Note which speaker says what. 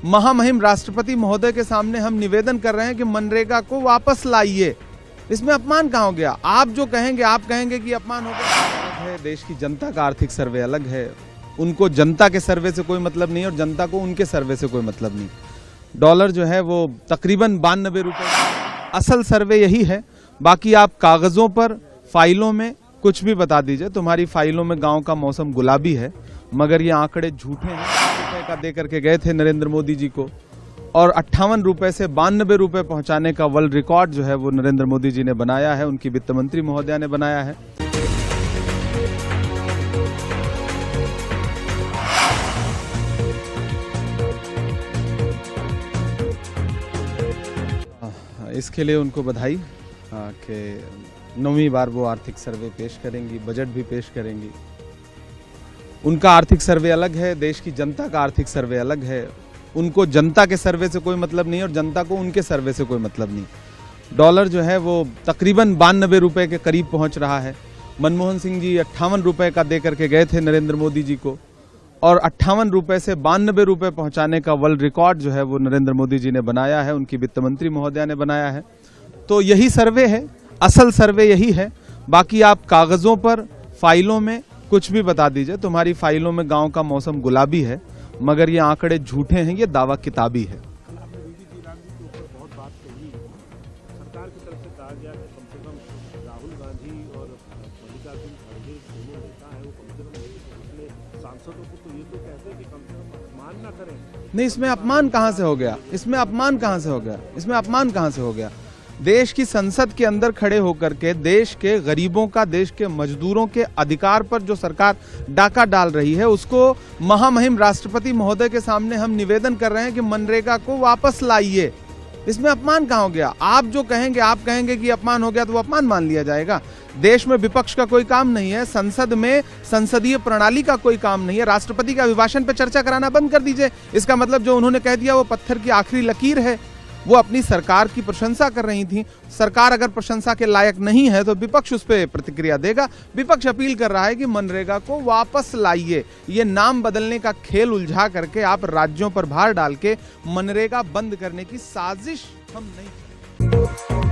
Speaker 1: महामहिम राष्ट्रपति महोदय के सामने हम निवेदन कर रहे हैं कि मनरेगा को वापस लाइए। इसमें अपमान कहाँ हो गया? आप जो कहेंगे, आप कहेंगे कि अपमान हो गया। है देश की जनता का आर्थिक सर्वे अलग है, उनको जनता के सर्वे से कोई मतलब नहीं और जनता को उनके सर्वे से कोई मतलब नहीं। डॉलर जो है वो तकरीबन 92 रुपए, असल सर्वे यही है। बाकी आप कागजों पर, फाइलों में कुछ भी बता दीजिए। तुम्हारी फाइलों में गांव का मौसम गुलाबी है, मगर ये आंकड़े झूठे हैं। रुपए का दे करके गए थे नरेंद्र मोदी जी को, और 58 रुपए से 92 रुपए पहुंचाने का वर्ल्ड रिकॉर्ड जो है वो नरेंद्र मोदी जी ने बनाया है, उनकी वित्त मंत्री महोदया ने बनाया है। इसके लिए उनको बधाई कि 9वीं बार वो आर्थिक सर्वे पेश करेंगी, बजट भी पेश करेंगी। उनका आर्थिक सर्वे अलग है, देश की जनता का आर्थिक सर्वे अलग है। उनको जनता के सर्वे से कोई मतलब नहीं और जनता को उनके सर्वे से कोई मतलब नहीं। डॉलर जो है वो तकरीबन 92 रुपए के करीब पहुंच रहा है। मनमोहन सिंह जी 58 रुपए का दे करके गए थे नरेंद्र मोदी जी को, और 58 रुपए से 92 रुपए पहुंचाने का वर्ल्ड रिकॉर्ड जो है वो नरेंद्र मोदी जी ने बनाया है, उनकी वित्त मंत्री महोदया ने बनाया है। तो यही सर्वे है, असल सर्वे यही है। बाकी आप कागजों पर, फाइलों में कुछ भी बता दीजिए। तुम्हारी फाइलों में गांव का मौसम गुलाबी है, मगर ये आंकड़े झूठे हैं, ये दावा किताबी है।
Speaker 2: सरकार की तरफ से कहा गया है कम से कम राहुल गांधी और मल्लिकार्जुन खड़गे दोनों नेता है, वो कम से कम अपने सांसदों को तो ये तो कहते हैं कि कम से कम अपमान ना करें।
Speaker 1: नहीं, इसमें अपमान कहां से हो गया? इसमें अपमान कहां से हो गया? इसमें अपमान कहां से हो गया? देश की संसद के अंदर खड़े होकर के देश के गरीबों का, देश के मजदूरों के अधिकार पर जो सरकार डाका डाल रही है, उसको महामहिम राष्ट्रपति महोदय के सामने हम निवेदन कर रहे हैं कि मनरेगा को वापस लाइए। इसमें अपमान कहां हो गया? आप जो कहेंगे, आप कहेंगे कि अपमान हो गया तो वो अपमान मान लिया जाएगा। देश में विपक्ष का कोई काम नहीं है, संसद में संसदीय प्रणाली का कोई काम नहीं है। राष्ट्रपति के अभिभाषण पर चर्चा कराना बंद कर दीजिए। इसका मतलब जो उन्होंने कह दिया वो पत्थर की आखिरी लकीर है। वो अपनी सरकार की प्रशंसा कर रही थी। सरकार अगर प्रशंसा के लायक नहीं है तो विपक्ष उस पर प्रतिक्रिया देगा। विपक्ष अपील कर रहा है कि मनरेगा को वापस लाइए। ये नाम बदलने का खेल उलझा करके आप राज्यों पर भार डाल के मनरेगा बंद करने की साजिश हम नहीं करेंगे।